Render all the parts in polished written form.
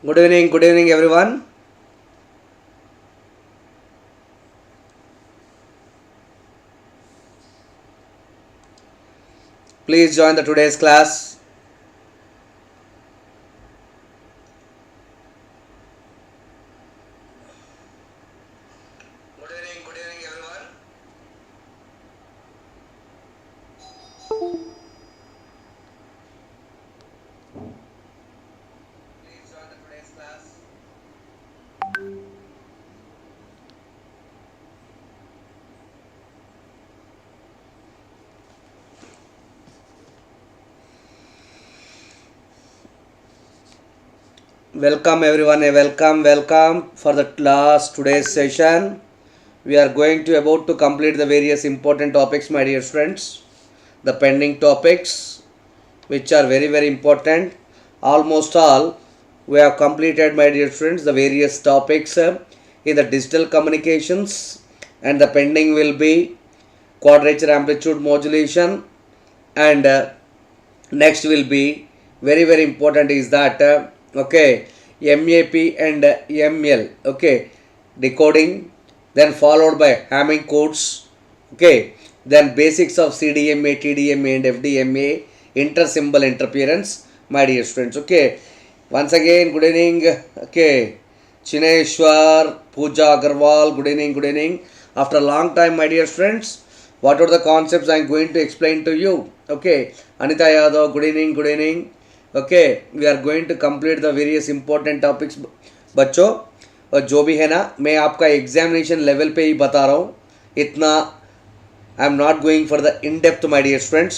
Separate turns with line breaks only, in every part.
Good evening everyone. Please join the today's class. Good evening everyone. Please join the today's class. Welcome everyone, welcome for the class today's session. We are going to about to complete the various important topics, my dear friends. The pending topics which are very important. Almost all we have completed, my dear friends, the various topics in the digital communications, and the pending will be quadrature amplitude modulation, and next will be very important is that okay, MAP and ML, okay, decoding, then followed by Hamming codes, okay, then basics of CDMA, TDMA and FDMA, inter-symbol interference, my dear friends. Okay, once again good evening. Okay, Chineshwar, Pooja Agarwal, good evening. After a long time, my dear friends, what are the concepts I am going to explain to you? Okay, Anita Yadav, good evening. Okay, we are going to complete the various important topics. बच्चों, और जो भी है ना, मैं आपका examination level पे ही बता रहा हूँ. इतना I am not going for the in depth, my dear friends.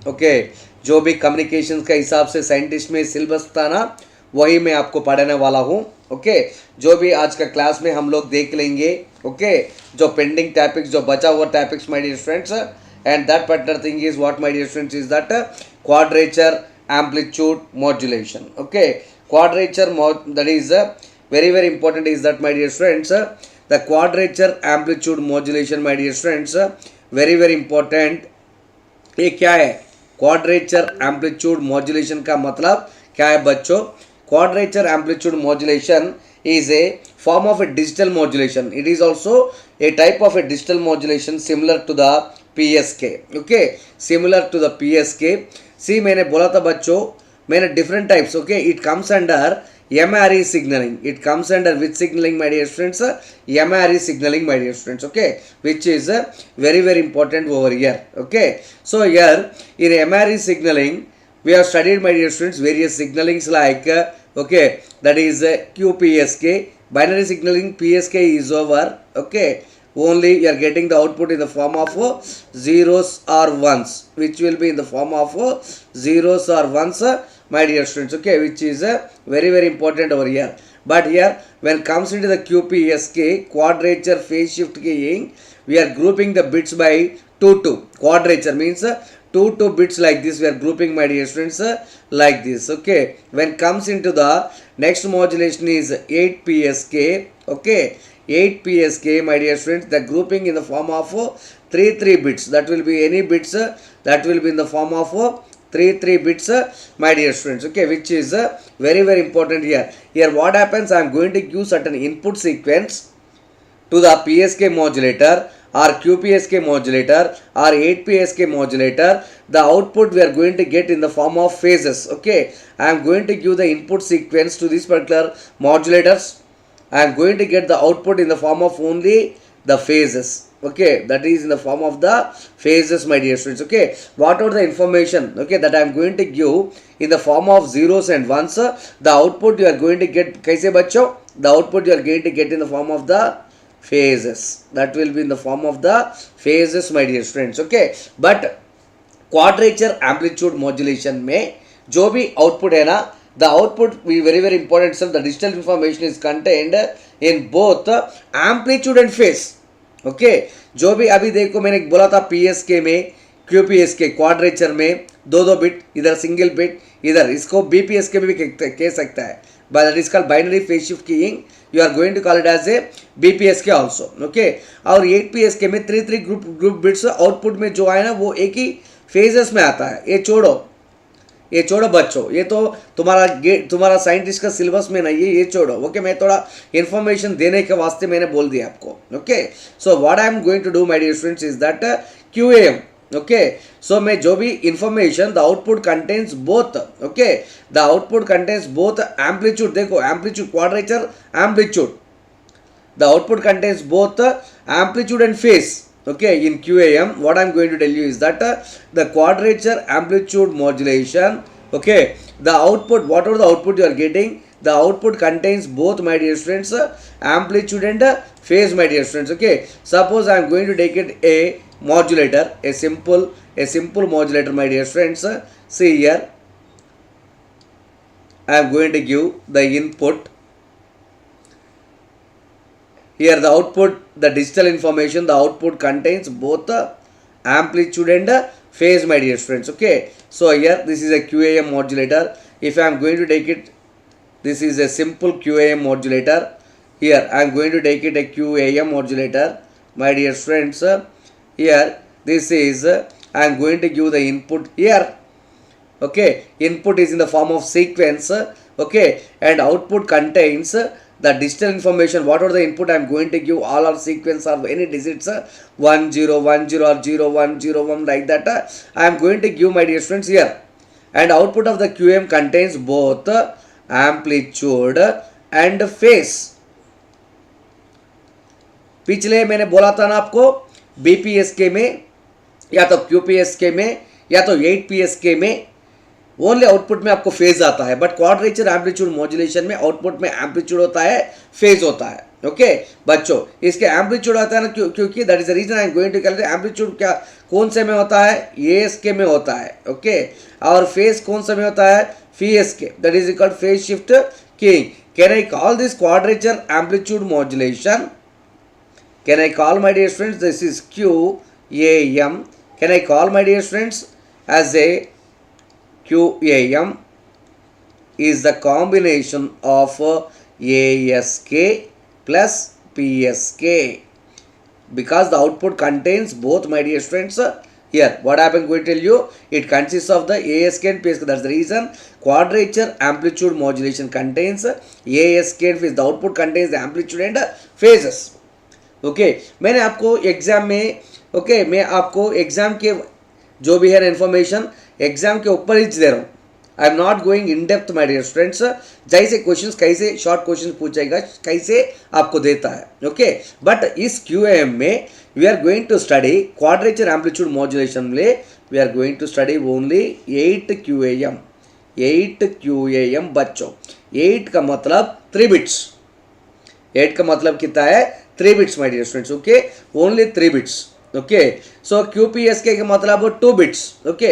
Okay, जो भी कम्युनिकेशंस का हिसाब से साइंटिस्ट में सिलेबस था ना, वही मैं आपको पढ़ाने वाला हूँ. ओके, जो भी आज का क्लास में हम लोग देख लेंगे. ओके, जो पेंडिंग टॉपिक्स, जो बचा हुआ topics, my dear friends, and that particular thing is what, my dear friends, is that quadrature amplitude modulation. Okay, quadrature that is very important is that, my dear friends, the quadrature amplitude modulation, my dear friends, very important. ये क्या है? quadrature amplitude modulation का मतलब क्या है बच्चों? quadrature amplitude modulation is a form of a digital modulation. It is also a type of a digital modulation similar to the PSK. Okay, similar to the PSK. सी मैंने बोला था बच्चों, मैंने different types. Okay, it comes under MRE signaling. It comes under which signaling, my dear friends? MRE signaling, my dear friends. Okay, which is very important over here. Okay, so here in MRE signaling we have studied, my dear friends, various signalings like okay, that is QPSK. Binary signaling PSK is over. Okay, only you are getting the output in the form of zeros or ones, which will be in the form of zeros or ones, my dear students. Okay, which is very important over here. But here when comes into the QPSK, quadrature phase shift keying, we are grouping the bits by 2. Quadrature means 2 bits like this we are grouping, my dear students, like this. Okay, when comes into the next modulation is 8 PSK. Okay, 8 PSK, my dear friends, the grouping in the form of 3 bits. That will be any bits that will be in the form of 3 bits, my dear friends. Okay, which is very important here. Here what happens, I am going to give certain input sequence to the PSK modulator or QPSK modulator or 8 PSK modulator. The output we are going to get in the form of phases. Okay, I am going to give the input sequence to this particular modulators. I am going to get the output in the form of only the phases. Okay, that is in the form of the phases, my dear students. Okay, what are the information, okay, that I am going to give in the form of zeros and ones, the output you are going to get, kaise bachcho, the output you are going to get in the form of the phases. That will be in the form of the phases, my dear friends. Okay, but quadrature amplitude modulation में जो भी output है ना, the output be very important. So the digital information is contained in both amplitude and phase. Okay, जो भी अभी देखो मैंने बोला था PSK में, QPSK क्वाड्रेचर में 2 बिट, इधर सिंगल बिट, इधर इसको BPSK में भी कह सकता है, but that is called binary phase shift keying. You are going to call it as a BPSK also. Okay, और 8PSK में 3 ग्रुप बिट्स आउटपुट में जो आए ना वो एक ही फेजेस में आता है. ये छोड़ो, ये छोड़ो बच्चों, ये तो तुम्हारा साइंटिस्ट का सिलेबस में नहीं है, ये छोड़ो. ओके, मैं थोड़ा इन्फॉर्मेशन देने के वास्ते मैंने बोल दिया आपको. Okay, so what I am going to do my dear students is that QAM. Okay, so मैं जो भी information the output contains both. Okay, the output contains both amplitude. देखो amplitude, quadrature, amplitude. The output contains both amplitude and phase. Okay, in QAM, what I'm going to tell you is that the quadrature amplitude modulation. Okay, the output, whatever the output you are getting, the output contains both, my dear students, amplitude and phase, my dear students. Okay, suppose I'm going to take it a modulator, a simple modulator, my dear friends. See here, I'm going to give the input. Here the output, the digital information, the output contains both amplitude and phase, my dear friends. Okay, so here this is a QAM modulator. If I am going to take it, this is a simple QAM modulator. Here I am going to take it a QAM modulator, my dear friends. Here this is I am going to give the input here. Okay, input is in the form of sequence. Okay, and output contains the digital information. What are the input I am going to give? All are sequence or any digits, 1 0 1 0 or 0 1 0 1, like that I am going to give, my dear friends, here. And output of the QM contains both amplitude and phase. पिछले मैंने बोला था ना आपको, BPSK में या तो QPSK में या तो 8PSK में ओनली आउटपुट में आपको फेज आता है, बट क्वाड्रेचर एम्पलीट्यूड मॉड्यूलेशन में आउटपुट में एम्पलीट्यूड होता है, फेज होता है. ओके बच्चों, इसके एम्पलीट्यूड आता है ना, क्योंकि that is the reason I am going to calculate. Amplitude क्या कौन से में होता है? ASK में होता है. ओके, और फेज कौन सा में होता है? PSK. That is called phase shift keying. Can I call this quadrature amplitude modulation? Can I call, my dear friends, this is QAM. Can I call, my dear friends, as a QAM is the combination of ASK plus PSK, because the output contains both, my dear friends. Here what I am going to tell you, it consists of the ASK and PSK. That's the reason quadrature amplitude modulation contains ASK and phase. The output contains the amplitude and phases. Okay, मैंने आपको exam में, okay, मैं आपको exam के जो भी है information exam के ऊपर ही दे रहा हूँ. I am not going in depth, my dear students. जैसे क्वेश्चंस, कैसे शॉर्ट क्वेश्चन पूछेगा, कैसे आपको देता है. ओके, बट इस QAM में we are going to study quadrature amplitude modulation में we are going to study only 8 QAM बच्चों. 8 का मतलब 3 बिट्स. 8 का मतलब कितना है? 3 bits, my dear students. Okay, only 3 bits. Okay, so QPSK का मतलब 2 बिट्स. ओके,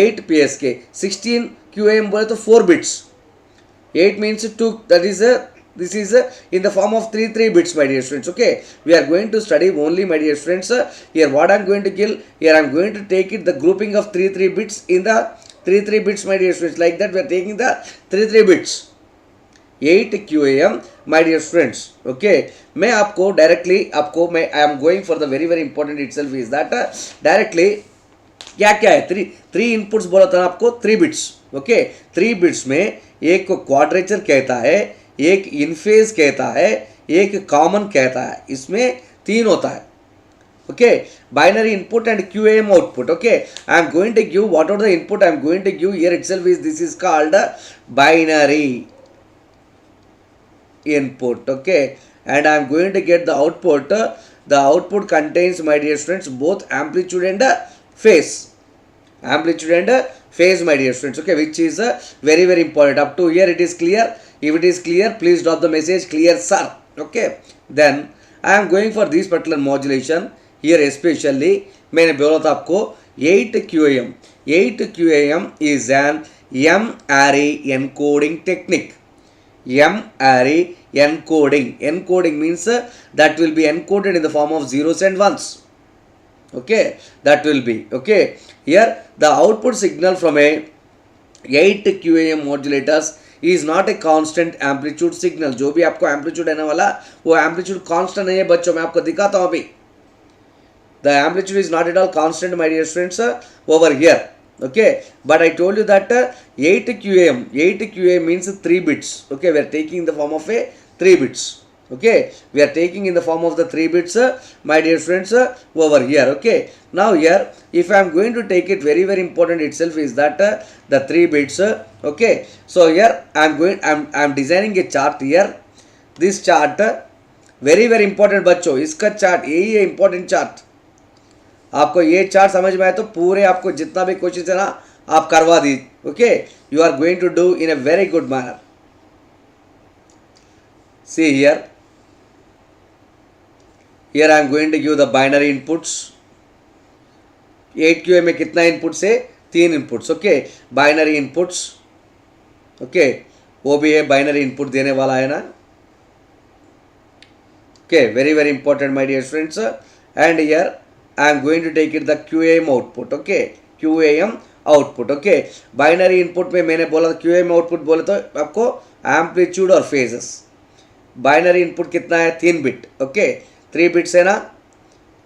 8 PSK, 16 QAM बोले तो 4 bits. 8 means 2, that is this is in the form of 3 bits, my dear students. Okay, we are going to study only, my dear students, here what I am going to kill, here I am going to take it the grouping of 3 bits in the 3 bits, my dear students. Like that we are taking the 3 bits. 8 QAM, my dear friends. Okay, मैं आपको directly मैं आई am going for the very very important itself is that directly क्या क्या है? 3 inputs बोला था आपको, 3 bits. Okay, 3 bits में एक को क्वाड्रेचर कहता है, एक इनफेज कहता है, एक कॉमन कहता है. इसमें 3 होता है. Okay, binary input and QAM output. Okay, I am going to give what are the input I am going to give here itself is this is called binary input. Okay, and I am going to get the output. The output contains, my dear students, both amplitude and phase. Amplitude and phase, my dear students. Okay, which is very very important. Up to here it is clear. If it is clear, please drop the message clear, sir. Okay, then I am going for this particular modulation here. Especially मैंने बोला था आपको 8 QAM. 8 QAM is an M-array encoding technique. M-array encoding. Encoding means that will be encoded in the form of zeros and ones. Okay, that will be. Okay, here the output signal from a 8 QAM modulators is not a constant amplitude signal. जो भी आपको amplitude आने वाला वो amplitude constant नहीं है बच्चों. मैं आपको दिखाता हूँ अभी. The amplitude is not at all constant, my dear friends, over here. Okay, but I told you that 8 QAM means 3 bits. Okay, we are taking the form of a 3 bits. Okay, we are taking in the form of the 3 bits, my dear friends, over here. Okay, now here if I am going to take it, very important itself is that the 3 bits. Okay, so here I am designing a chart here. This chart very important बच्चों, इसका chart यही है important chart. आपको ये chart समझ में आए तो पूरे आपको जितना भी क्वेश्चन है ना आप करवा दी. Okay, you are going to do in a very good manner. See here I am going to give the binary inputs. 8QA में कितना इनपुट्स है? 3 inputs. Okay, binary inputs. Okay, वो भी है बाइनरी इनपुट देने वाला है ना. Okay, very important my dear friends. And here I am going to take it the QAM output. Okay, QAM output. Okay, binary input में मैंने बोला QAM आउटपुट बोले तो आपको एम्पलीट्यूड और फेजेस. बाइनरी इनपुट कितना है? 3 बिट. ओके, 3 बिट्स है ना,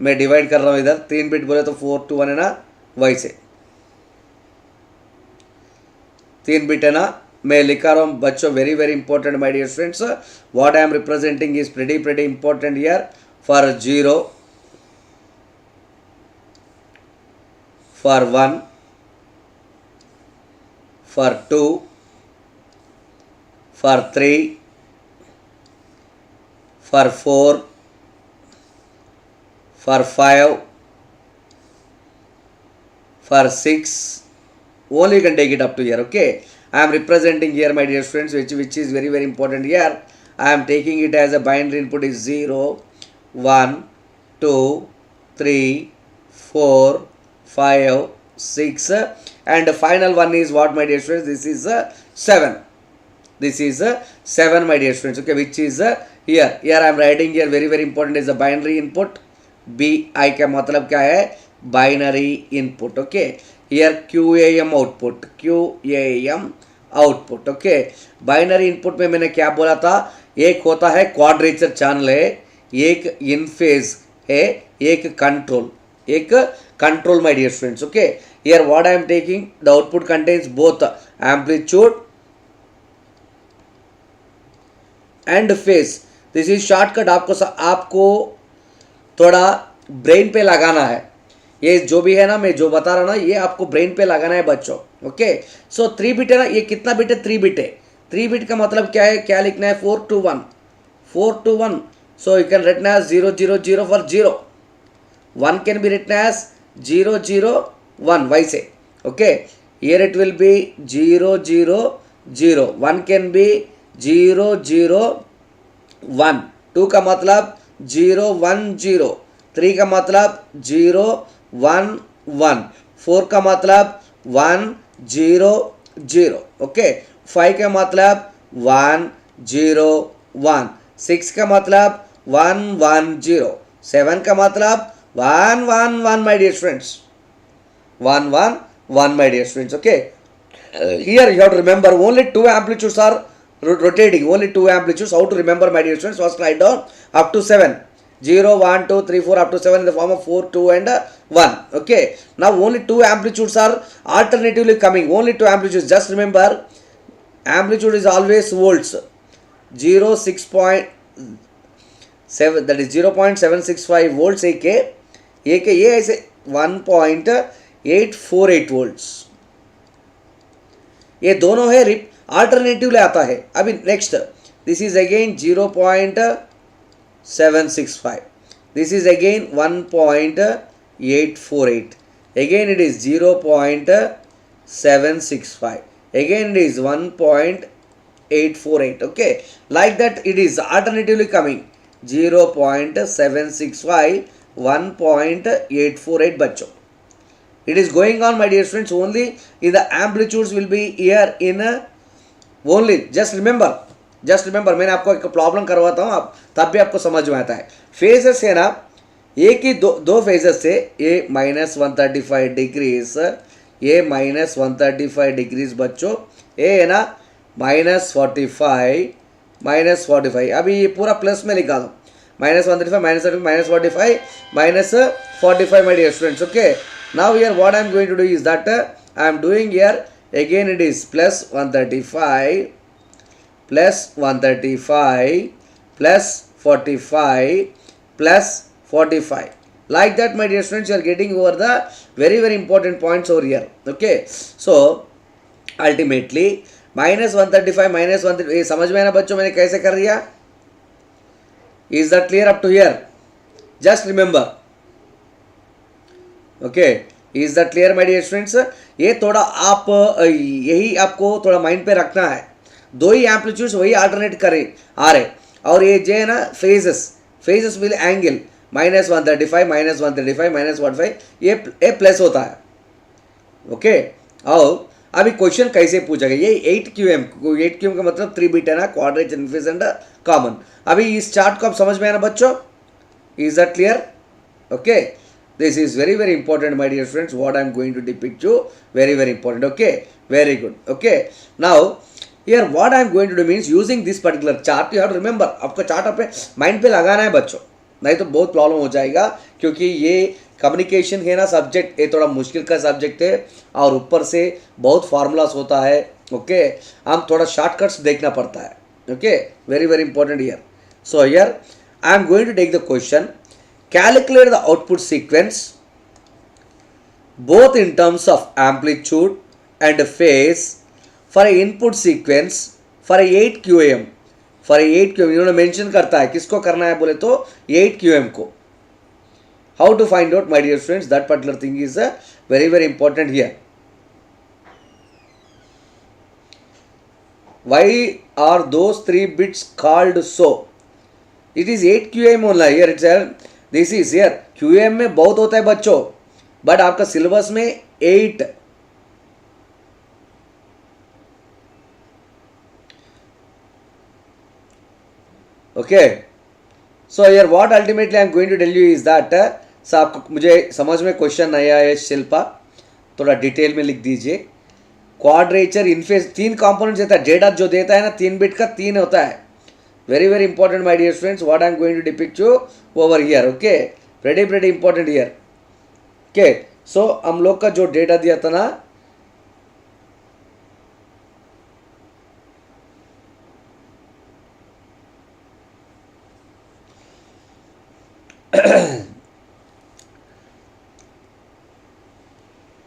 मैं डिवाइड कर रहा हूँ इधर. 3 बिट बोले तो 4 to 1 है ना, वैसे 3 बिट है ना, मैं लिखा रहा हूँ बच्चों. Very important my dear friends. What I am representing is pretty important here. For 0, for 1, for 2, for 3, for 4, for 5, for 6. Only you can take it up to here. Okay, I am representing here my dear friends, which is very important here. I am taking it as a binary input is 0, 1, 2, 3, 4, 5, 6, and the final one is what my dear friends? This is 7. This is 7 my dear friends. Okay, which is here I am writing here very important is the binary input. BI का मतलब क्या है? Binary input. Okay, here QAM output. QAM output. Okay, binary input में मैंने क्या बोला था? एक होता है क्वाड्रेचर चैनल है, एक इन फेज है, एक control my dear friends. Okay, here what I am taking, the output contains both amplitude and phase. This is shortcut. आपको थोड़ा ब्रेन पे लगाना है. ये जो भी है ना, मैं जो बता रहा हूँ ना, ये आपको ब्रेन पे लगाना है बच्चों. ओके, सो 3 बिट है ना, ये कितना बिट है? 3 बिट है. 3 बिट का मतलब क्या है? क्या लिखना है? 4 to 1. 4 to 1. So you can write as 0 0 0 for 0. 1 can be written as 0 0 1. Why say? Okay, here it will be 0 0 0. 1 can be 0 0 1. 2 का मतलब 0 1 0. 3 का मतलब 0 1 1. 4 का मतलब 1 0 0. ओके, 5 का मतलब 1 0 1. 6 का मतलब 1 1 0. 7 का मतलब 1 1 1 my dear friends. 1 1 1 my dear friends. Okay, here you have to remember only 2 amplitudes are rotating. Only 2 amplitudes. How to remember my dear friends? First write down up to 7. 0 1 2 3 4 up to 7 in the form of 4 2 and 1. Okay, now only 2 amplitudes are alternatively coming. Only 2 amplitudes. Just remember, amplitude is always volts. 6.7, that is 0.765 volts एक है, ये ऐसे 1.848 volts. ये दोनों है alternatively आता है. अभी next, this is again 0.765. This is again 1.848. again it is 0.765. again it is 1.848. okay, like that it is alternatively coming. 0.765, 1.848 बच्चों. It is going on my dear friends. only in the amplitudes will be here in only. just remember, मैंने आपको एक problem करवाता हूँ, आप तब भी आपको समझ में आता है. फेजेस है ना, एक ही दो फेजेस से, ये -135 डिग्रीज, ये -135 डिग्रीज बच्चों. ये है ना -45, -45. अभी ये पूरा प्लस में लिखा दो. -135, -45, -45 my dear friends. okay, now here what I am going to do is that I am doing here, again it is plus 135 plus 135 plus 45 plus 45. Like that, my dear students, you are getting over the very important points over here. Okay, so ultimately minus 135 minus 135, समझ में आना बच्चों मैंने कैसे कर दिया? Is that clear up to here? Just remember. Okay, is that clear my dear students? ये थोड़ा आप यही आपको थोड़ा माइंड पे रखना है. दो ही एम्पलीट्यूड्स वही अल्टरनेट करे आ रहे, और ये जो है ना phases will angle minus 135 minus 135 minus 15 ये प्लस होता है. ओके, और अभी क्वेश्चन कैसे पूछा गया, ये 8QM का मतलब 3 बिट है ना, क्वाड्रेचर, इनफेस एंड कॉमन. अभी इस चार्ट को आप समझ में आना बच्चों? Is that clear? Okay, this is very important my dear friends, what I am going to depict you, very important. Okay, very good. Okay, now here what I am going to do means using this particular chart, you have to remember, आपको chart अपने mind पे लगाना है बच्चों, नहीं तो बहुत problem हो जाएगा, क्योंकि ये कम्युनिकेशन है ना सब्जेक्ट, ये थोड़ा मुश्किल का सब्जेक्ट है और ऊपर से बहुत फार्मूलास होता है. ओके, हम थोड़ा शॉर्टकट्स देखना पड़ता है. Okay, very important here. So here I am going to take the question. Calculate the output sequence both in terms of amplitude and phase for a input sequence for a 8QAM. For a 8QAM इन्होंने mention करता है, किसको करना है बोले तो 8QAM को. How to find out my dear friends, that particular thing is very important here. Why are those 3 bits called so? It is 8QAM only here. It's this is here. QAM में बहुत होता है बच्चों, but आपका syllabus में 8. Okay, so here what ultimately I am going to tell you is that, आपको मुझे समझ में क्वेश्चन आया है शिल्पा, थोड़ा डिटेल में लिख दीजिए. क्वाड्रेचर, इनफेस, 3 कंपोनेंट्स देता है. डेटा जो देता है ना 3 बिट का 3 होता है. very important my dear friends, what I am going to depict you over here. Okay, pretty important here. Okay, so हम लोग का जो डेटा दिया था ना,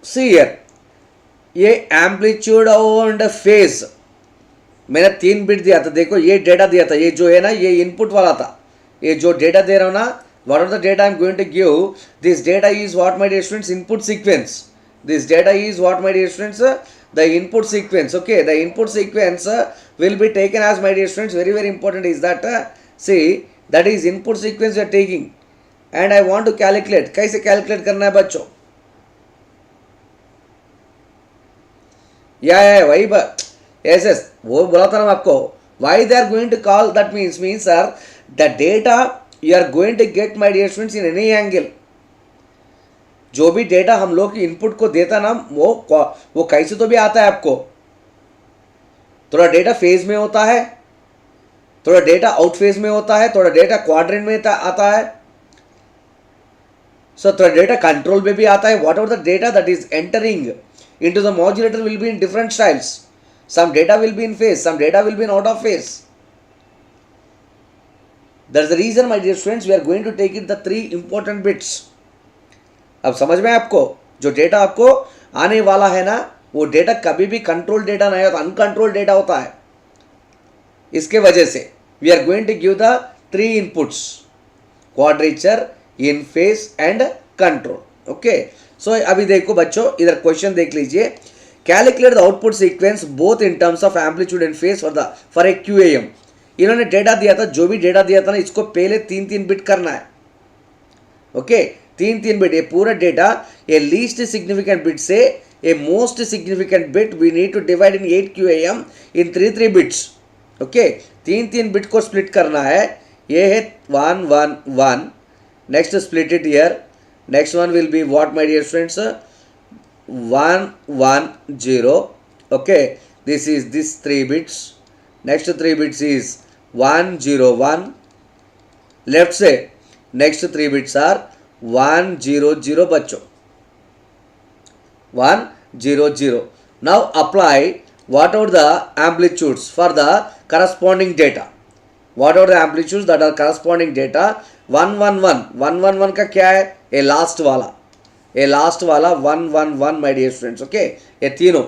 see here, ये एम्पलीट्यूड और फेज मैंने 3 बिट दिया था. देखो ये डेटा दिया था, ये जो है ना ये इनपुट वाला था. ये जो डेटा दे रहा हूँ ना, what are the data I am going to give? This data is what my dear students, input sequence. This data is what my dear students, the input sequence. Okay, the input sequence will be taken as my dear students, very important is that see, that is input sequence we are taking and I want to calculate. कैसे calculate करना है बच्चों? या वही yes, वो बोला था ना आपको. Why they are going to call that means sir, the data you are going to get my dear students in any angle. जो भी डेटा हम लोग की इनपुट को देता ना, वो कैसे तो भी आता है आपको. थोड़ा डेटा फेज में होता है, थोड़ा डेटा आउट फेज में होता है, थोड़ा डेटा क्वाड्रेंट में आता है, सो थोड़ा डेटा कंट्रोल में भी आता है. What ever the data that is entering into the modulator will be in different styles. Some data will be in phase, some data will be in out of phase. That's the reason my dear friends, we are going to take it the 3 important bits. अब समझ में आपको, जो data आपको आने वाला है ना, वो डेटा कभी भी कंट्रोल डेटा नहीं होता, अनकंट्रोल डेटा होता है. इसके वजह से we are going to give the 3 inputs, quadrature, in phase and control. Okay, सो अभी देखो बच्चों, इधर क्वेश्चन देख लीजिए. Calculate the output sequence both in terms of amplitude and phase for a QAM. इन्होंने डेटा दिया था, जो भी डेटा दिया था ना, इसको पहले 3 बिट करना है. Okay, 3 bit. ये पूरा data a least significant bit से a most significant bit we need to divide in 8QAM in 3 bits. Okay, 3 bit को स्प्लिट करना है. ये है 1 1 1. Next split it here. Next one will be what my dear friends, 1 1 0. Okay, this is this 3 bits. Next 3 bits is 1 0 1. Left से next 3 bits are 1 0 0 बच्चों. 1 0 0. Now apply what are the amplitudes for the corresponding data. What are the amplitudes that are corresponding data? 1 1 1 1 1 1 का क्या है? A last वाला, a last वाला 1 1 1 my dear friends. Okay, ये तीनों,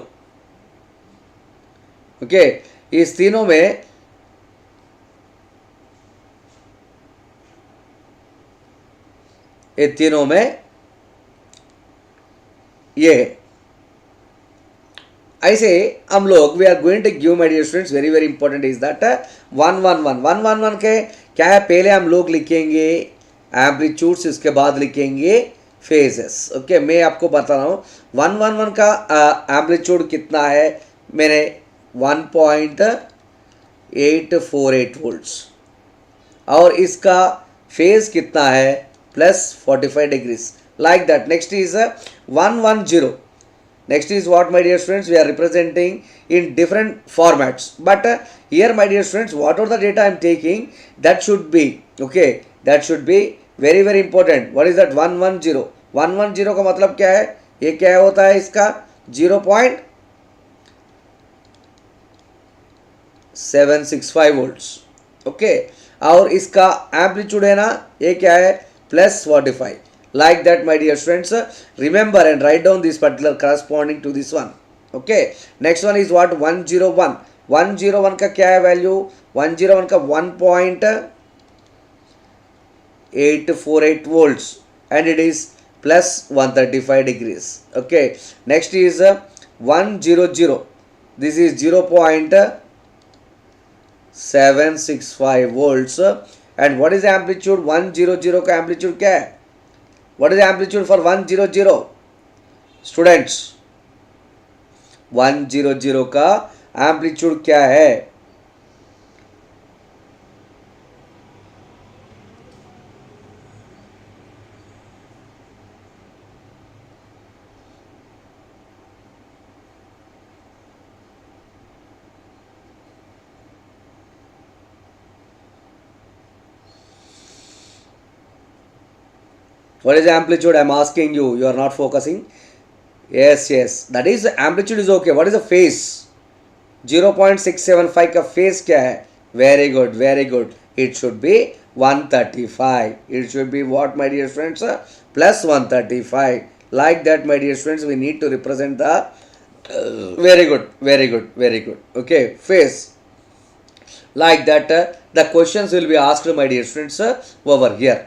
okay, इस तीनों में ये ऐसे हम लोग we are going to give my dear students very very important is that 1 1 1 के क्या है? पहले हम लोग लिखेंगे एम्पलीट्यूड्स, इसके बाद लिखेंगे फेजेस. ओके, मैं आपको बता रहा हूँ 1 1 1 का एम्पलीट्यूड कितना है? मैंने 1.848 वोल्ट्स, और इसका फेज कितना है? +45 degrees, like that. Next is 1 1 0. Next is what, my dear students? We are representing in different formats, but here, my dear students, what are the data I am taking? That should be, okay, that should be very very important. What is that? 1 1 0. 1 1 0 का मतलब क्या है? ये क्या होता है? इसका 0.765 volts. Okay, और इसका एम्पलीट्यूड है ना, ये क्या है? +45. Like that, my dear students. Remember and write down this particular corresponding to this one. Okay, next one is what? 101. 101 का क्या है वैल्यू? 101 का 1.848 volts, and it is +135 degrees. Okay, next is 100. This is 0.765 volts, and what is the amplitude? 100 का amplitude क्या है? What is the amplitude for 100? Students, 100 का amplitude क्या है? What is the amplitude? I am asking you. You are not focusing. Yes, yes. That is the amplitude is okay. What is the phase? 0.675 का phase क्या है? Very good, very good. It should be 135. It should be what, my dear friends? +135. Like that, my dear friends, we need to represent the very good, very good, very good. Okay, phase. Like that, the questions will be asked, my dear friends, over here.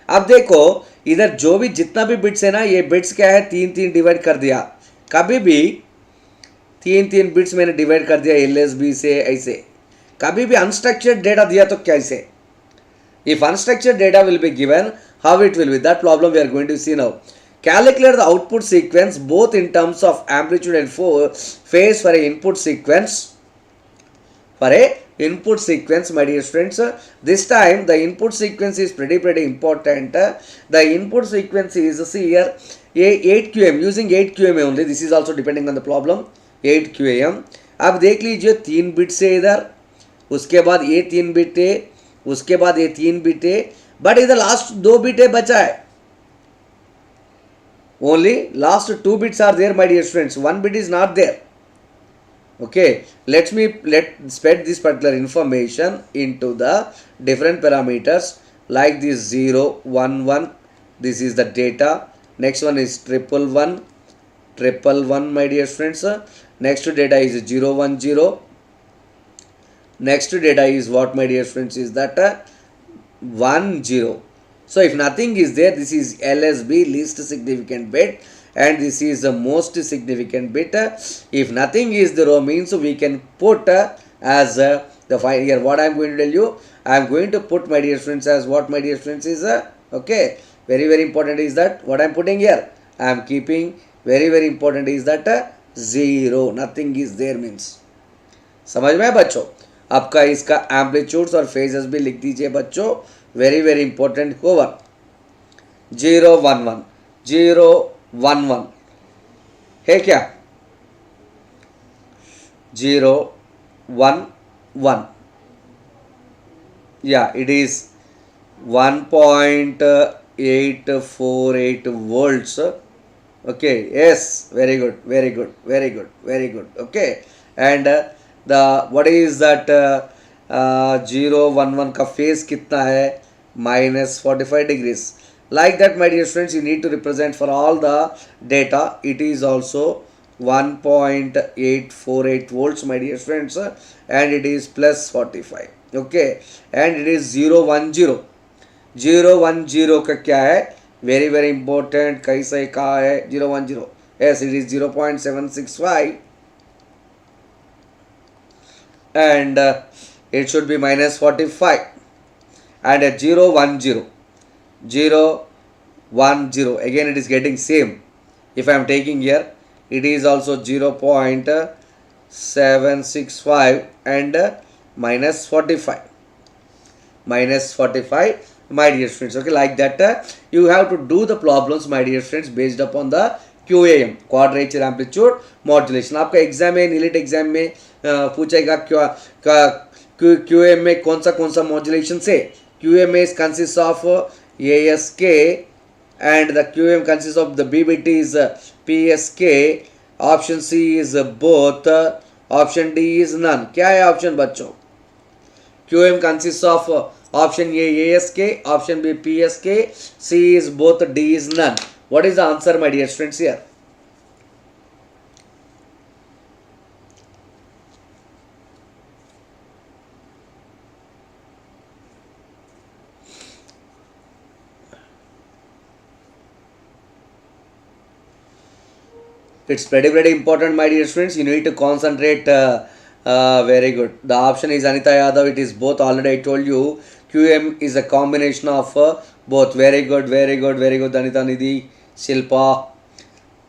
अब देखो इधर जो भी जितना भी bits है ना, ये बिट्स क्या है? 3 3 डिवाइड कर दिया. कभी भी 3 3 बिट्स मैंने डिवाइड कर दिया LSB से. ऐसे कभी भी अनस्ट्रक्चर्ड डेटा दिया तो कैसे? If unstructured data will be given, how it will be? That problem we are going to see now. Calculate the output sequence both in terms of amplitude and phase for a input sequence. For a input sequence, my dear friends, this time the input sequence is pretty important. The input sequence is, see here, 8 QAM, using 8 QAM only. This is also depending on the problem. 8 QAM. अब देख लीजिए 3 bit से इधर, उसके बाद ये 3 bit है, उसके बाद ये 3 बिट है, बट इधर लास्ट 2 बिट है बचा है. Only last 2 bits are there, my dear friends. 1 bit is not there. Okay, let's spread this particular information into the different parameters, like this 0 1 1. This is the data. Next one is 111, my dear friends. Next data is 010. Next data is what, my dear friends? Is that 10. So if nothing is there, this is LSB, least significant bit, and this is the most significant bit. If nothing is there, means we can put as the file here. What I am going to tell you, I am going to put, my dear friends, as what, my dear friends, is okay, very very important is that what I am putting here, I am keeping very very important is that 0. Nothing is there means. समझ में बच्चों? आपका इसका amplitudes और phases भी लिख दीजिए बच्चों. वेरी वेरी इंपॉर्टेंट होगा. 011 011 है क्या? 011, yeah, it is 1.848 volts. Okay, yes, very good, very good, very good, very good. Okay, and the what is that 0 1 1 का phase कितना है? -45 degrees. Like that, my dear students, you need to represent for all the data. It is also 1.848 volts, my dear friends, and it is plus 45. Okay, and it is 0 1 0. 0 1 0 का क्या है? Very very important. कैसे कहा है 0 1 0? Yes, it is 0.765, and it should be -45. And at 0 1 0, 0 1 0, again it is getting same. If I am taking here, it is also 0.765 and -45. -45, my dear friends. Okay, like that you have to do the problems, my dear friends, based upon the QAM, quadrature amplitude modulation. आपका exam में, NIELIT exam में पूछेगा QAM में कौन सा modulation से. QAM is consists of ASK, and the QAM consists of the BBT is PSK. Option C is both, option D is none. क्या है ऑप्शन बच्चों? QAM consists of option A ASK, option B PSK, C is both, D is none. What is the answer, my dear friends, here? It's very important, my dear friends. You need to concentrate. Very good. The option is Anita Yadav. It is both. Already I told you. QM is a combination of both. Very good, very good, very good. Anita Nidhi, Shilpa.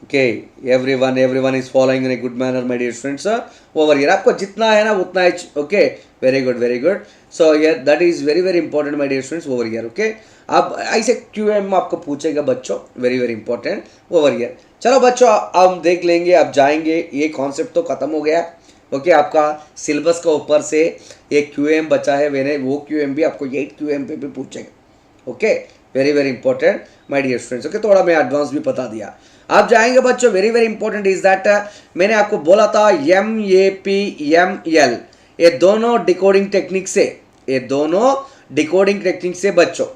Okay, everyone is following in a good manner, my dear friends. Over here, आपको जितना है ना उतना ही. Okay, very good, very good. So yeah, that is very very important, my dear friends. Over here, okay. अब ऐसे QM आपको पूछेगा बच्चों, very very important. Over here. चलो बच्चों, अब देख लेंगे, अब जाएंगे. ये कॉन्सेप्ट तो खत्म हो गया. ओके, आपका सिलेबस का ऊपर से एक QAM बचा है, मैंने वो QAM भी आपको 8 QAM पे भी पूछेंगे. Okay, very very important, my dear friends. Okay, थोड़ा मैं एडवांस भी बता दिया. आप जाएंगे बच्चों, very very important is that मैंने आपको बोला था MAP ML, ये दोनों डिकोडिंग टेक्निक से, बच्चों.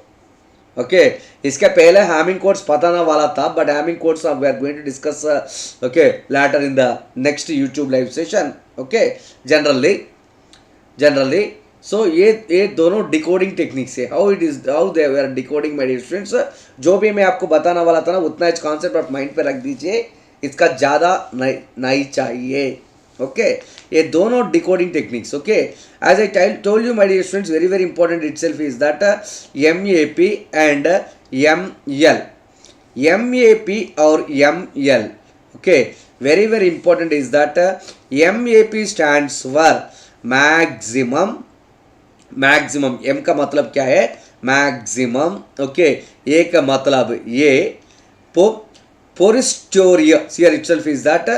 ओके, इसके पहले हैमिंग कोड्स बताना वाला था, but Hamming codes we are going to discuss okay later in the next YouTube live session. Okay, generally so ये दोनों डिकोडिंग टेक्निक से how they are decoding, my dear friends. जो भी मैं आपको बताना वाला था ना, उतना इस कॉन्सेप्ट आप माइंड पे रख दीजिए, इसका ज़्यादा नहीं चाहिए. ओके, ये दोनों decoding techniques. Okay, as I told you, my dear friends, very very important itself is that MAP and ML. MAP और ML. Okay, very very important is that MAP stands for maximum. M का मतलब क्या है? Maximum. Okay, ए का मतलब ये posteriori. Here itself is that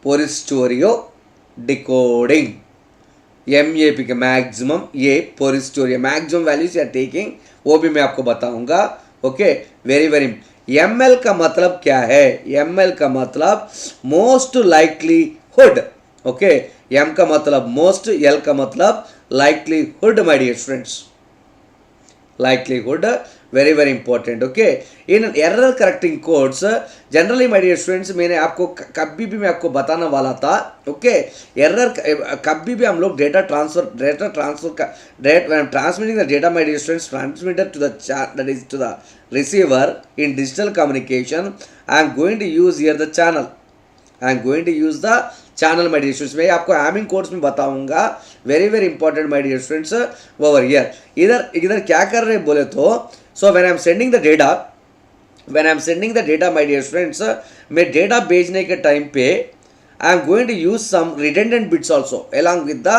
posteriori decoding. MAP का maximum, ये posteriori maximum values are taking, वो भी मैं आपको बताऊंगा. Okay, very very. ML का मतलब क्या है? ML का मतलब मोस्ट लाइकलीहुड. ओके, M का मतलब मोस्ट, L का मतलब likelihood, my dear friends. Likelihood, very very important. Okay, in error correcting codes generally, my dear friends, मैंने आपको कभी भी मैं आपको बताना वाला था. ओके, एरर कभी भी हम लोग डेटा ट्रांसफर का transmitting the data, my dear friends, transmitted to the that is to the receiver in digital communication. I am going to use here the channel. my dear students. मैं आपको Hamming codes में बताऊंगा. Very very important, my dear friends. Over here, इधर क्या कर रहे हैं बोले तो, so when I am sending the data, my dear friends, मैं डेटा भेजने के टाइम पे I am going to use some redundant bits also along with the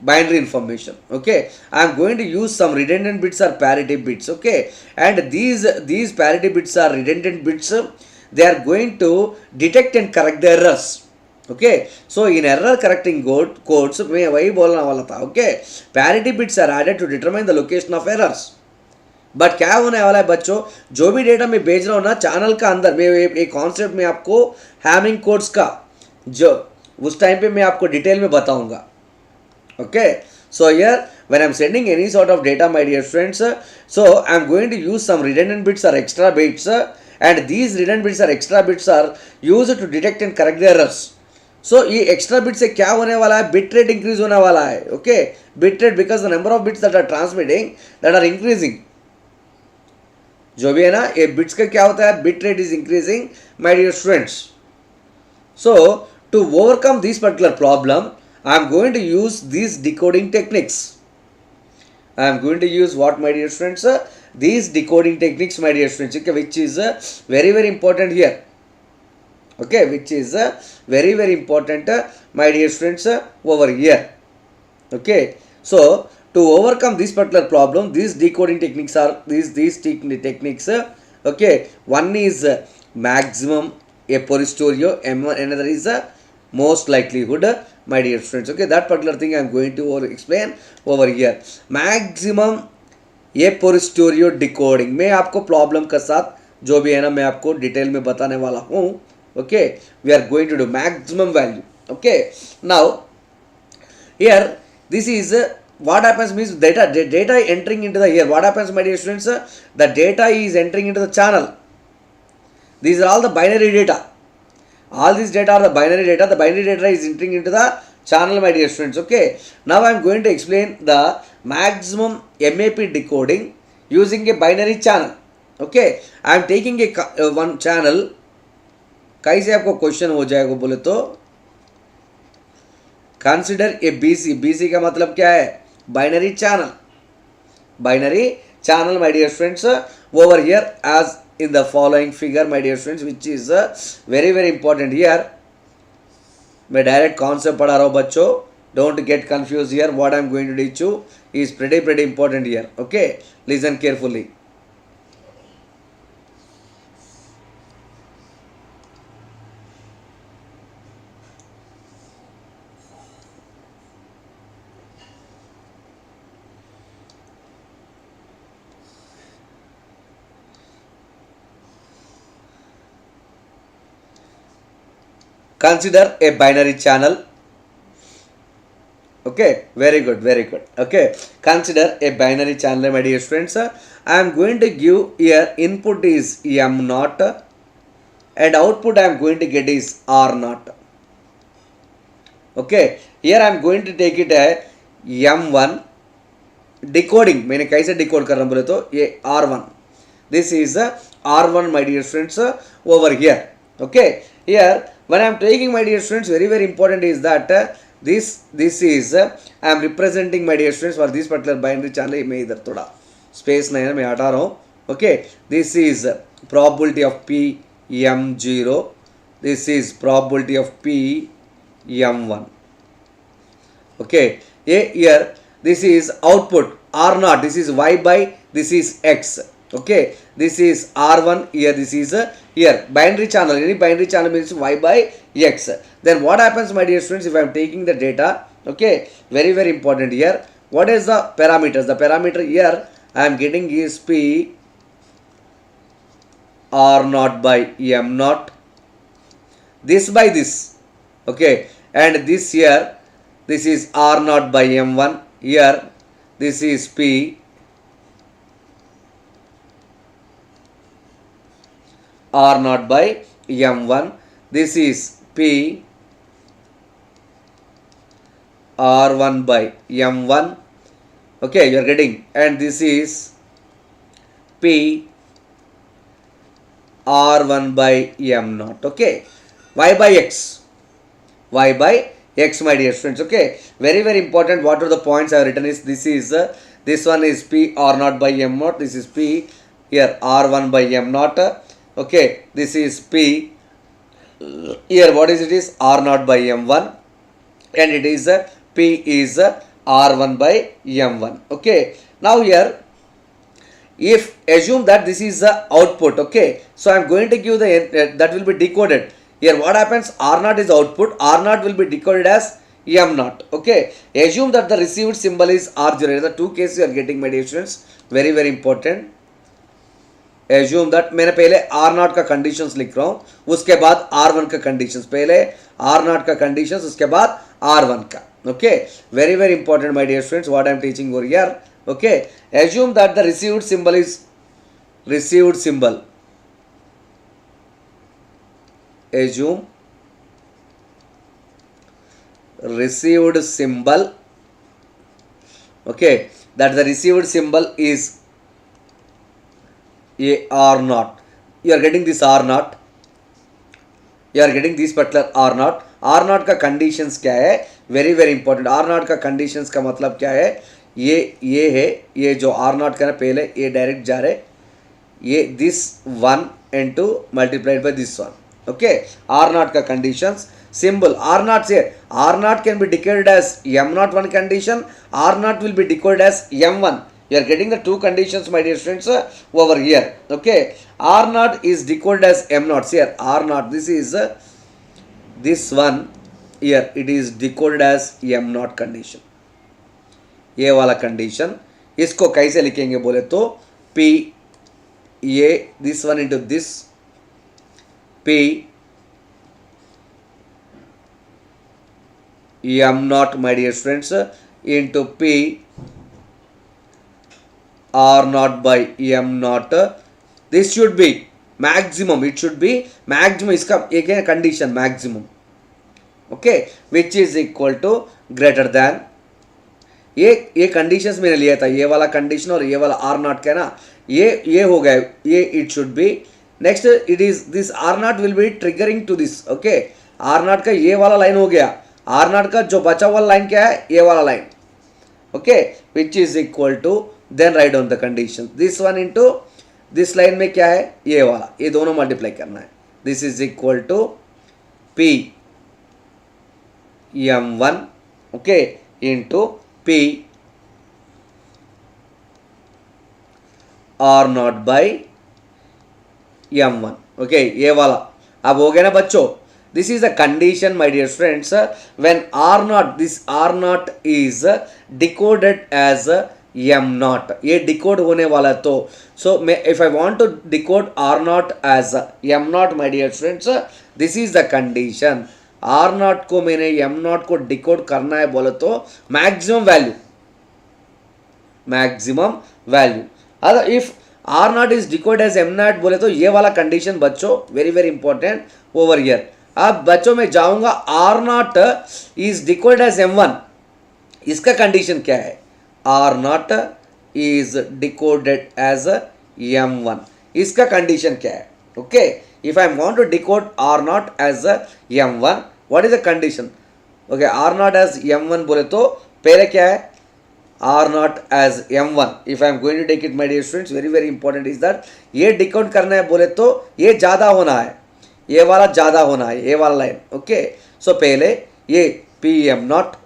binary information. Okay, I am going to use some redundant bits or parity bits. Okay, and these parity bits are redundant bits. They are going to detect and correct the errors. Okay, so in error correcting codes मैं वही बोलना वाला था. Okay, parity bits are added to determine the location of errors. But क्या होने वाला है बच्चों, जो भी डेटा मैं भेज रहा हूँ ना चैनल का अंदर, मैं एक कॉन्सेप्ट में आपको हैमिंग कोड्स का जो उस टाइम पे मैं आपको डिटेल में बताऊंगा. Okay, so here when I'm sending any sort of data, my dear friends, so I'm going to use some redundant bits or extra bits, and these redundant bits or extra bits are used to detect and correct the errors. So ये extra bits से क्या होने वाला है, bit rate increase होने वाला है. Okay, bit rate because the number of bits that are transmitting that are increasing. जो भी है ना ये bits का क्या होता है, bit rate is increasing, my dear friends. So to overcome this particular problem, I am going to use these decoding techniques. I am going to use what, my dear friends? These decoding techniques, my dear friends, okay, which is very very important here. Okay, which is very very important, my dear friends, over here. Okay, so to overcome this particular problem, these decoding techniques are these techniques. Okay, one is maximum a posterior, another is most likelihood, my dear friends. Okay, that particular thing I am going to explain over here. Maximum a posterior decoding मैं आपको problem के साथ जो भी है ना मैं आपको डिटेल में बताने वाला हूँ. Okay, we are going to do maximum value. Okay, now here this is what happens means data entering into the here. What happens, my dear friends? The data is entering into the channel. These are all the binary data. All these data are the binary data. The binary data is entering into the channel, my dear friends. Okay, now I am going to explain the maximum MAP decoding using a binary channel. Okay, I am taking a one channel. कैसे आपको question हो जाएगा बोले तो, consider a BC. BC का मतलब क्या है, binary channel. Binary channel, my dear friends, over here as in the following figure, my dear friends, which is very very important here. मैं डायरेक्ट कॉन्सेप्ट पढ़ा रहा हूँ बच्चों, don't get confuse here. What I am going to teach you is pretty important here. Okay, listen carefully. Consider a binary channel. Okay, very good, very good. Okay, consider a binary channel, my dear friends. I am going to give here input is m naught and output I am going to get is r naught. Okay, here I am going to take it as m1 decoding. मैंने कैसे decode कर रहा हूँ बोले तो ये r1. This is r1, my dear friends, over here. Okay, here when I am taking, my dear friends, very very important is that this is I am representing, my dear friends, for this particular binary channel. मैं इधर थोड़ा space नहीं है, मैं हटा रहा हूँ. Okay, this is probability of p m0. This is probability of p m1. Okay, here this is output r naught. This is y by this is x. Okay, this is r1 here. This is here binary channel. Any binary channel means y by x. Then what happens, my dear friends, if I am taking the data? Okay, very very important here. What is the parameters? The parameter here I am getting is p r naught by m naught. This by this. Okay, and this here, this is r naught by m1. Here this is p r naught by m1. This is p r1 by m1. Okay, you are getting, and this is p r1 by m naught. Okay, y by x. Y by x, my dear friends. Okay, very very important. What are the points I have written is this is this one is p r naught by m naught. This is p here r1 by m naught. Okay, this is p here. What is it is r naught by m1, and it is p is r1 by m1. Okay, now here if assume that this is the output. Okay, so I am going to give the that will be decoded. Here what happens, r naught is output, r naught will be decoded as m naught. Okay, assume that the received symbol is r0. The two cases you are getting, my dear students, very very important. Assume that मैंने पहले R not का conditions लिख रहा हूँ, उसके बाद R one का conditions, पहले आर नॉट का कंडीशंस, उसके बाद आर वन का. Okay, very very important my dear students what I am teaching over here. Okay, assume that the received symbol is received symbol. Assume received symbol. Okay, that the received symbol is a R naught. You are getting this R naught. You are getting this particular R naught. R naught का conditions क्या है? Very very important. R naught का conditions का मतलब क्या है? ये है, ये जो R naught का ना पहले ये डायरेक्ट जा रहे, ये this one into multiplied by this one. Okay, R naught का conditions symbol R naught से R naught can be decoded as M naught one condition, R naught will be decoded as M1. You are getting the two conditions my dear students over here. Okay, R naught is decoded as M naught. See here R naught, this is this one here, it is decoded as M naught condition. ये वाला condition इसको कैसे लिखेंगे बोले तो P ये this one into this P M naught my dear friends into P R naught by M naught. This should be maximum, it should be maximum, इसका एक है condition maximum. Okay, which is equal to greater than, ये conditions मैंने लिया था, ये वाला condition और ये वाला आर नॉट का ना, ये हो गया, ये it should be. Next it is this R not will be triggering to this. Okay, R not का ये वाला लाइन हो गया, आर नॉट का जो बचा हुआ लाइन क्या है, ये वाला line. Okay, which is equal to then right on the condition, this one into this line में क्या है, ये वाला, ये दोनों मल्टीप्लाई करना है. This is equal to P M one okay into P R naught by M1. Okay, ये वाला अब हो गया ना बच्चों. This is the condition my dear friends when R naught, this R naught is decoded as M naught. ये decode होने वाला तो सो मैं if I want to decode R naught as M naught my dear friends, this is the condition. R not को मैंने am not को decode करना है बोले तो मैक्सिमम वैल्यू. अगर if R not is decode as M not बोले तो ये वाला कंडीशन बच्चों very very important over here. अब बच्चों मैं जाऊंगा R not is decode as M one, इसका कंडीशन क्या है, R not is decoded as M one, इसका कंडीशन क्या है. Okay, if I want to decode R naught as M1, what is the condition? Okay, R naught as M1 बोले तो पहले क्या है, R naught as M1. If I am going to take it my dear students, very very important is that ये decode करना है बोले तो ये ज़्यादा होना है, ये वाला ज़्यादा होना है, ये वाला लाइन. ओके, सो पहले ये P M naught,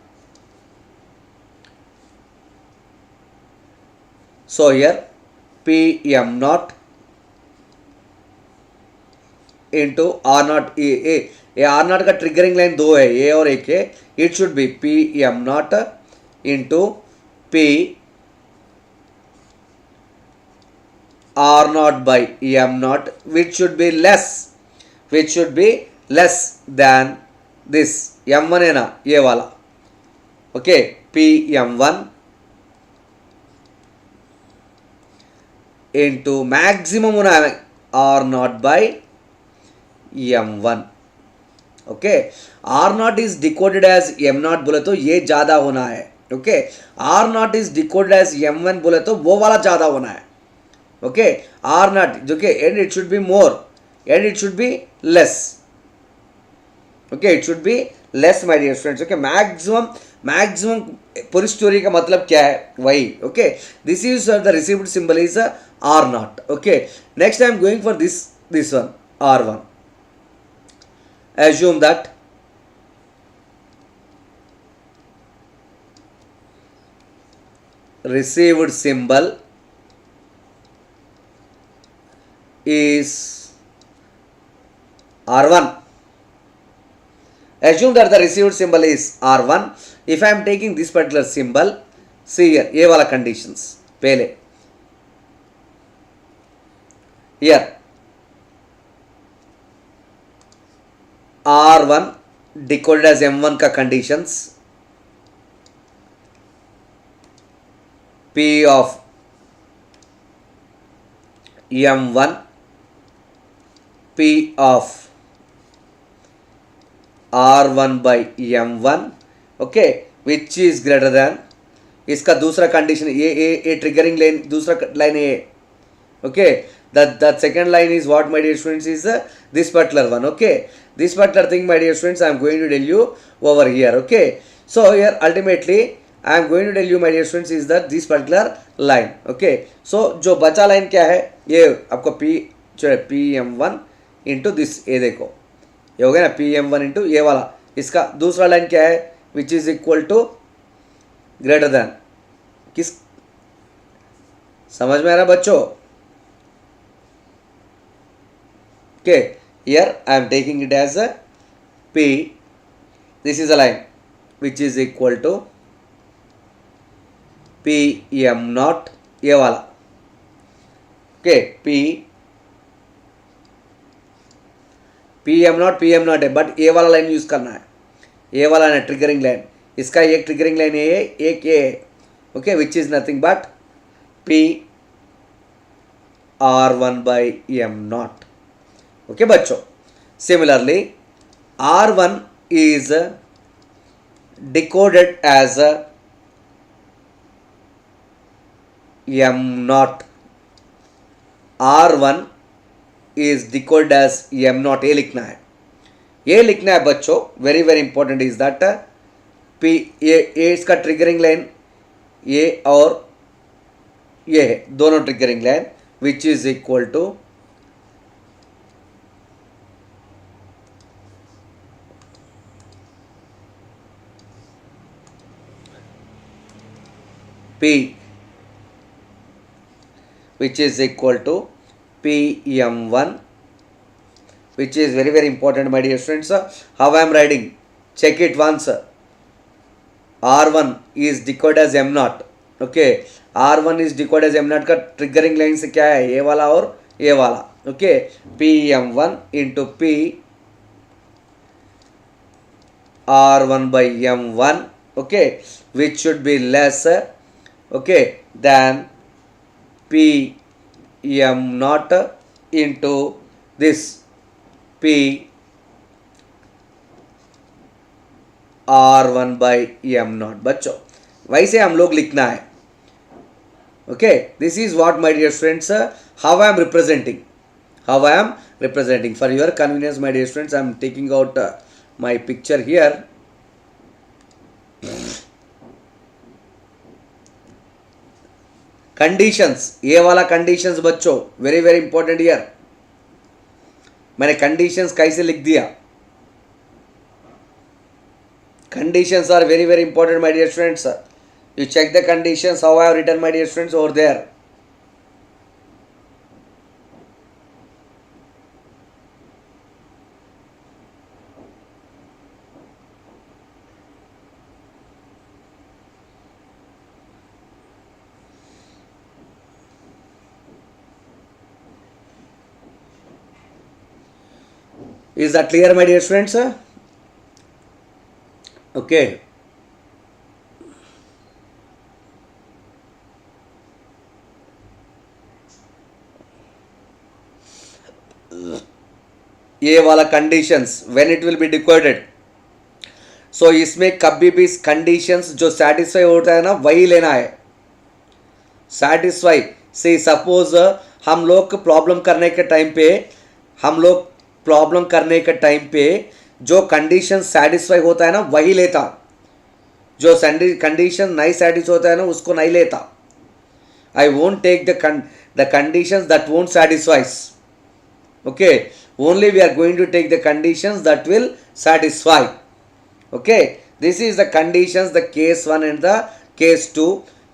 so here P M naught into R not. ये आर नॉट का ट्रिगरिंग लाइन दो है, ये और एक है. It should be P M not into P R not by M not, which should be less than this M one है ना, ये वाला. Okay, P M one into maximum होना है R not by M1. Okay, R naught is decoded as M naught बोले तो ये ज़्यादा होना है. Okay, R naught is decoded as M1 बोले तो वो वाला ज़्यादा होना है. ओके, R naught जो कि and it should be more and it should be less. Okay, it should be less my dear friends. Okay, maximum पूरी स्टोरी का मतलब क्या है वही. Okay, this is the received symbol is R naught. Okay, next I am going for this one R1. Assume that received symbol is R1. Assume that the received symbol is R1. If I am taking this particular symbol, see here, ये वाला conditions पहले here R1 decoded as M1 का conditions, P of M1, P of R1 by M1, okay, which is greater than, इसका दूसरा condition ए triggering line, दूसरा line A, okay, that second line is what, my dear students, is this particular one. Okay, this particular thing, my dear students, I am going to tell you over here. Okay, so here ultimately I am going to tell you, my dear students, is that this particular line. Okay, so जो बचा line क्या है, ये आपको P M one into this, ये देखो ये हो गया ना, पी एम वन इंटू ये वाला, इसका दूसरा लाइन क्या है, which is equal to greater than किस, समझ में आ रहा बच्चों? Okay, here I am taking it as a P. This is a line which is equal to P M naught, ये वाला. Okay, P M naught है, बट ये वाला लाइन यूज करना है, ये वाला है ट्रिगरिंग लाइन, इसका एक ट्रिगरिंग लाइन ये है, एक ये है. Okay, which is nothing but P R1 by M naught. Okay बच्चों, similarly R1 is decoded as M naught. R1 is decoded as M naught. ये लिखना है, ये लिखना है बच्चों, very very important is that P, ये इसका ट्रिगरिंग लाइन ये और ये है, दोनों triggering line, which is equal to P, which is equal to PM1, which is very very important, my dear students. How I am writing? Check it once. R1 is decoded as M naught. Okay, R1 is decoded as M naught का triggering line से क्या है, ये वाला और ये वाला. Okay, PM1 into P R1 by M1. Okay, which should be less, okay, than P M naught into this P R1 by M naught. बच्चों वैसे हम लोग लिखना है. Okay, this is what, my dear friends, how I am representing. For your convenience, my dear friends, I am taking out my picture here. Conditions, ये वाला conditions बच्चों very very important. Here मैंने कंडीशंस कैसे लिख दिया, conditions are very very important, my dear students. You check the conditions, how I have written, my dear students, over there. Is that clear, my dear students? Okay. ये वाला conditions when it will be decoded, so इसमें कभी भी conditions जो satisfy होता है ना वही लेना है. सेटिस्फाई से सपोज हम लोग प्रॉब्लम करने के टाइम पे जो कंडीशन सेटिस्फाई होता है ना वही लेता, जो कंडीशन नहीं सेटिस्फाई होता है ना उसको नहीं लेता. I won't take the conditions that won't satisfies. Okay, only we are going to take the conditions that will satisfy. Okay, this is the conditions, the case 1 and the case 2.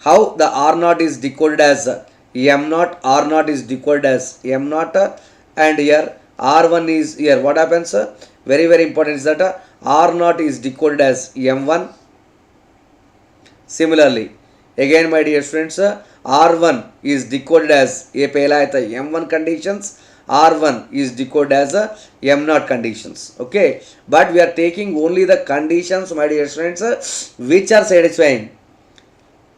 हाउ द R naught is decoded as M naught, R naught is decoded as M naught, and here R1 is here. What happens? Very very important is that R naught is decoded as M1. Similarly, again my dear students, R1 is decoded as ये पहला है था M1 conditions, R1 is decoded as M0 conditions. Okay, but we are taking only the conditions my dear students which are satisfying.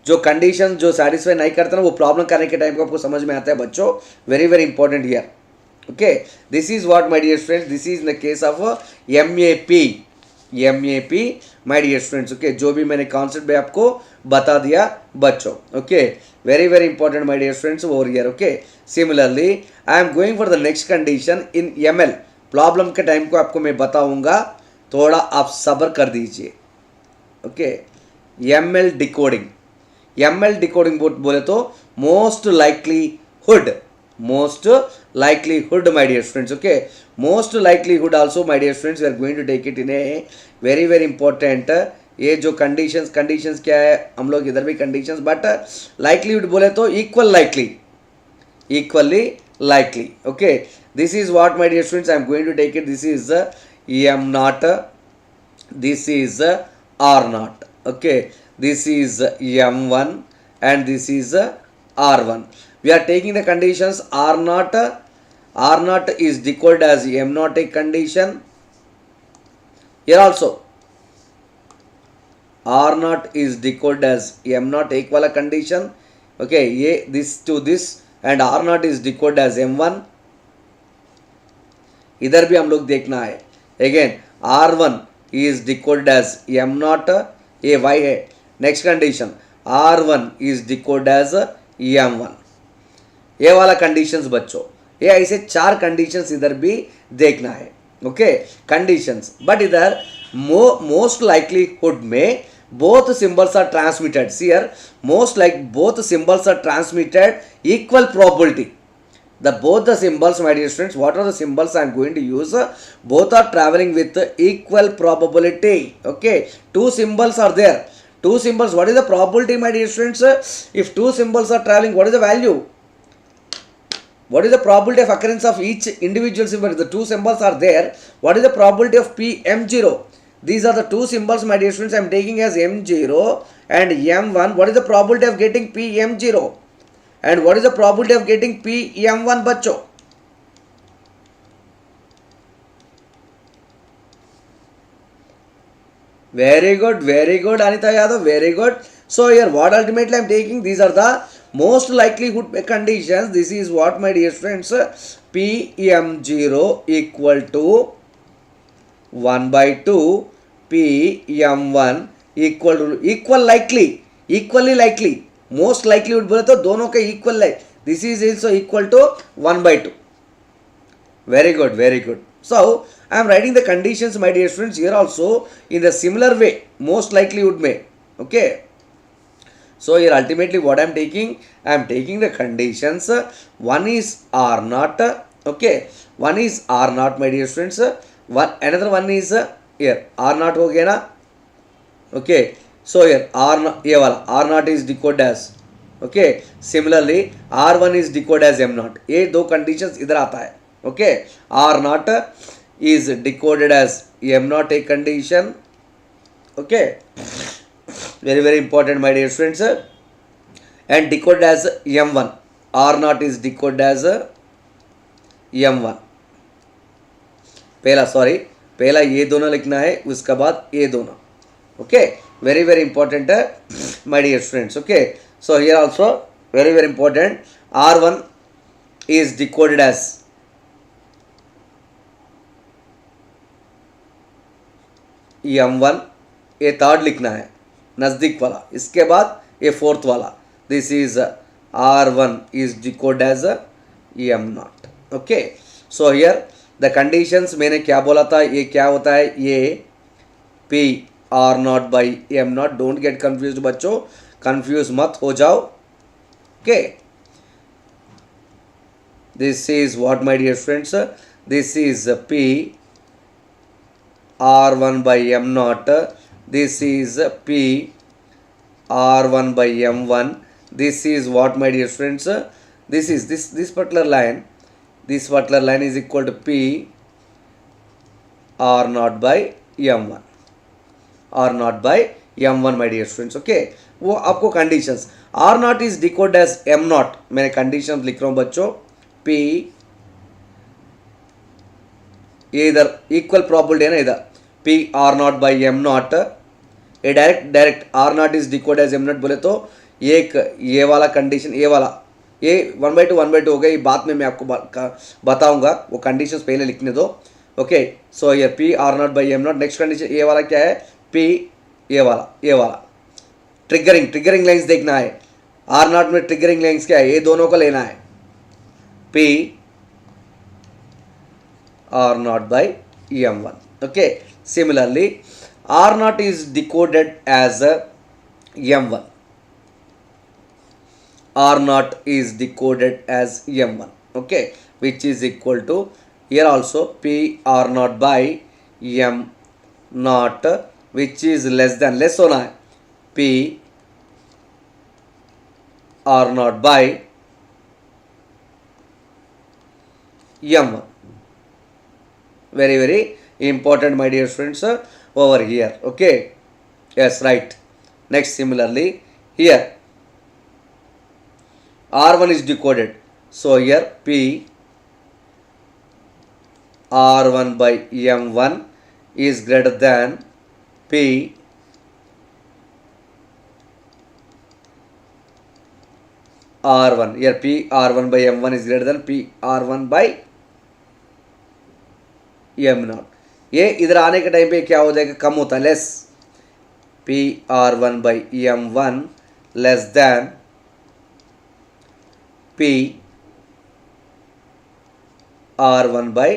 जो condition जो satisfy नहीं करता ना वो प्रॉब्लम करने के टाइम को आपको समझ में आता है बच्चों. Very very important here. Okay, this is what my dear friends, this is in the case of MAP my dear friends. Okay, जो भी मैंने कॉन्सेप्ट भी आपको बता दिया बच्चों. Okay, very very important my dear friends over here. Okay, similarly I am going for the next condition in ML. Problem के time को आपको मैं बताऊंगा, थोड़ा आप सब्र कर दीजिए. Okay, ML decoding. ML decoding बोले तो most likelihood my dear friends. Okay, most likelihood also my dear friends, we are going to take it in a very very important. ये जो conditions क्या है, हम लोग इधर भी conditions, but likelihood बोले तो equally likely. Okay, this is what my dear friends I am going to take it. This is M0, this is R0. Okay, this is M1 and this is R1. We are taking the conditions R0 is decoded as M0 a condition. Here also R0 is decoded as M0 एक वाला condition. Okay, ये this to this and R0 is decoded as M1. इधर भी हम लोग देखना है. Again R1 is decoded as M0, ये Y है. Next condition R1 is decode as M1. ये वाला कंडीशंस बच्चों, ये ऐसे 4 कंडीशंस इधर भी देखना है. ओके, कंडीशंस, बट इधर मोस्ट लाइकलीहुड में both symbols are transmitted. See here, most like both symbols are transmitted equal probability. both the symbols my dear students, what are the symbols I am going to use, both are traveling with equal probability. Okay, 2 symbols are there. 2 symbols, what is the probability my dear students? If 2 symbols are traveling, what is the value? What is the probability of occurrence of each individual symbol? If the 2 symbols are there, what is the probability of PM0? These are the 2 symbols my dear students I am taking as M0 and M1. What is the probability of getting PM0? And what is the probability of getting PM1 बच्चों? Very good Anita Yadav, very good. So here what ultimately I am taking, these are the most likelihood conditions. This is what my dear friends, PM0 equal to 1 by 2, PM1 equally likely. Most likelihood बोले तो दोनों के equal है. This is also equal to 1 by 2. Very good. So I am writing the conditions my dear friends here also in the similar way, most likelihood में. Okay. So here ultimately what I am taking the conditions. One is R0. Okay. One is R0 my dear friends. Another one is here R0 हो गया ना. Okay. So here R0 ये वाला R0 is decoded as. Okay. Similarly R1 is decoded as M0. ये दो conditions इधर आता है. Okay. R0 is decoded as M0 a condition. Okay. Very important my dear friends. And decoded as M1. R0 is decoded as M1. पहला ये दोनों लिखना है, उसके बाद ये दोनों. Okay. Very important my dear friends. Okay. So here also very important. R1 is decoded as M1. ये थर्ड लिखना है नजदीक वाला, इसके बाद ये फोर्थ वाला. This is R1 is decoded as M0. Okay. So here the conditions मैंने क्या बोला था, ये क्या होता है, ये P R0 by M0. Don't get confused बच्चों, confuse मत हो जाओ. Okay. This is what my dear friends, this is P R1 by M0. This is P R1 by M1. This is what my dear friends, this is this particular line. This particular line is equal to P R0 by M1. R0 by M1 my dear students. Okay, वो आपको conditions R not is decode as M not, मैंने condition लिख रहा हूँ बच्चों. P ये इधर equal probability है ना, इधर P R naught by M not. ये direct R not is decode as M naught बोले तो ये वाला कंडीशन, ये वाला, ये 1/2 हो गया. ये बाद में मैं आपको बताऊंगा, वो कंडीशंस पहले लिखने दो. ओके, सो ये P R naught by M not. Next condition ये वाला क्या है, P ये वाला ट्रिगरिंग लाइन्स देखना है. R नॉट में ट्रिगरिंग लाइन्स क्या है, ये दोनों को लेना है. P R naught by M1. Okay, similarly R naught is decoded as a M1. R naught is decoded as M1. Okay, which is equal to here also P R naught by M naught, which is less होना है P R naught by M1. Very important my dear friends over here. Okay, yes, right. Next, similarly here R1 is decoded, so here P R1 by M1 is greater than P R1. Here P R1 by M1 is greater than P R1 by M not. ये इधर आने के time पे क्या हो जाएगा, कम होता है, less. P R1 by M1 less than P R1 by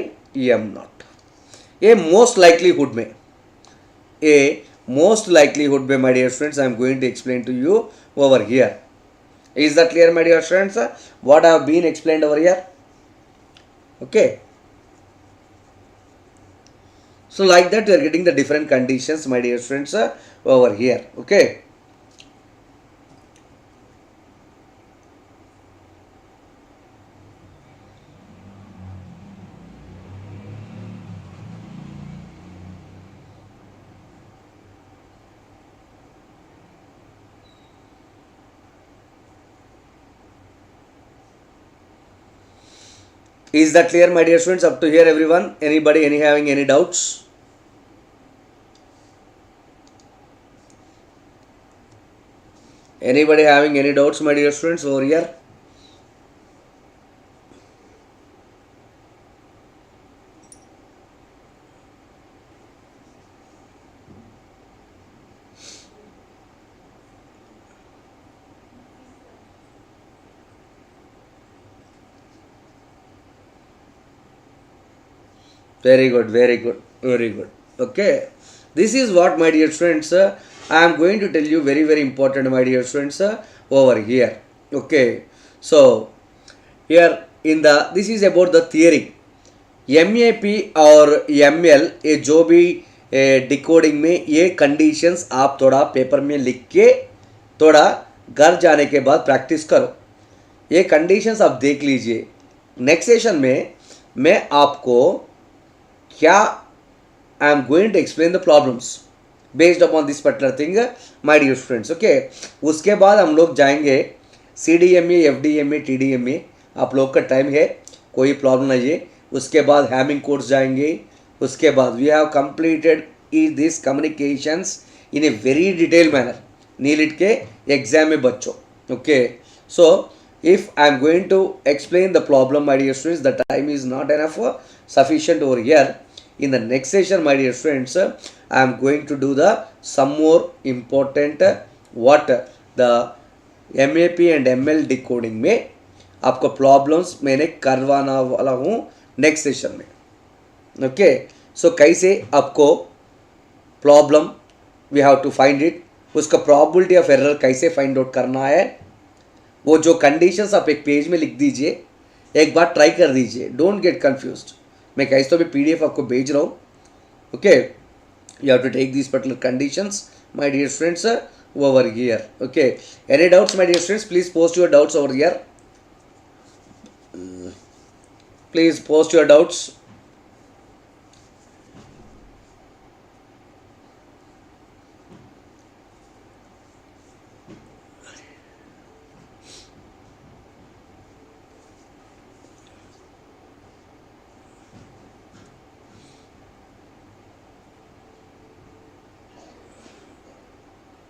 M not. ये मोस्ट लाइकलीहुड में my dear friends I am going to explain to you over here. Is that clear my dear friends, what I have been explained over here? Okay, so like that you are getting the different conditions my dear friends over here. Okay, is that clear my dear friends up to here everyone? Anybody having any doubts? Anybody having any doubts my dear students over here? Very good. Okay, this is what my dear friends I am going to tell you, very important my dear friends over here. Okay, so here in the this is about the theory. MAP और ML ये जो भी decoding में ये conditions आप थोड़ा paper में लिख के थोड़ा घर जाने के बाद प्रैक्टिस करो. ये कंडीशंस आप देख लीजिए. नेक्स्ट सेशन में मैं आपको क्या I am going to explain the problems based upon this particular thing my dear friends. Okay, उसके बाद हम लोग जाएंगे CDMA, FDMA, TDMA. आप लोग का टाइम है, कोई प्रॉब्लम नहीं है. उसके बाद हैमिंग कोर्स जाएंगे. उसके बाद we have completed this communications in a very detail manner NIELIT के एग्जाम में बच्चों. Okay, so if I am going to explain the problem my dear students, the time is not enough sufficient over here. In the next session my dear friends I am going to do the some more important what the MAP and ML decoding में आपको problems मैंने करवाना वाला हूँ next session में. Okay, so कैसे आपको problem we have to find it, उसका प्रोबेबिलिटी ऑफ एरर कैसे फाइंड आउट करना है, वो जो कंडीशंस आप एक पेज में लिख दीजिए, एक बार ट्राई कर दीजिए. Don't get confused. मैं कैसे तो भी PDF आपको भेज रहा हूँ. Okay, you have to take this particular conditions my dear friends over here. Okay, any doubts my dear friends, please post your doubts over here. Please post your doubts.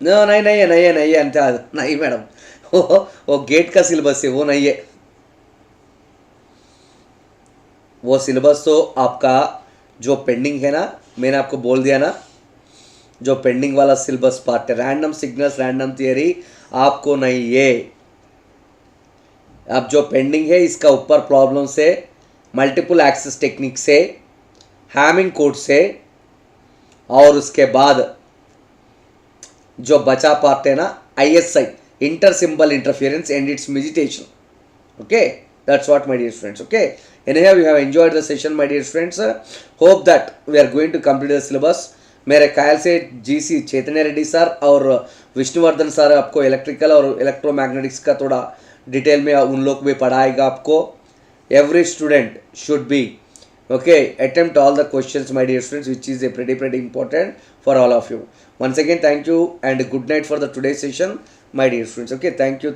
नहीं है अंत नहीं मैडम वो gate का syllabus है वो नहीं है वो सिलेबस तो आपका जो पेंडिंग है ना मैंने आपको बोल दिया ना जो पेंडिंग वाला सिलेबस पार्ट है रैंडम सिग्नल्स रैंडम थियरी आपको नहीं है अब जो पेंडिंग है इसका ऊपर प्रॉब्लम से मल्टीपल एक्सेस टेक्निक से हैमिंग कोड से और उसके बाद जो बचा पार्ट है ना ISI inter symbol interference and it's meditation okay that's what my dear friends okay anyhow you have enjoyed the session my dear friends hope that we are going to complete the syllabus मेरे ख्याल से GC चैतन्य Reddy sir और Vishnuvardhana sir आपको electrical और electromagnetics का थोड़ा detail में उन लोग भी पढ़ाएगा आपको every student should be okay attempt all the questions my dear friends which is a pretty important for all of you once again thank you and good night for the today's session my dear friends okay thank you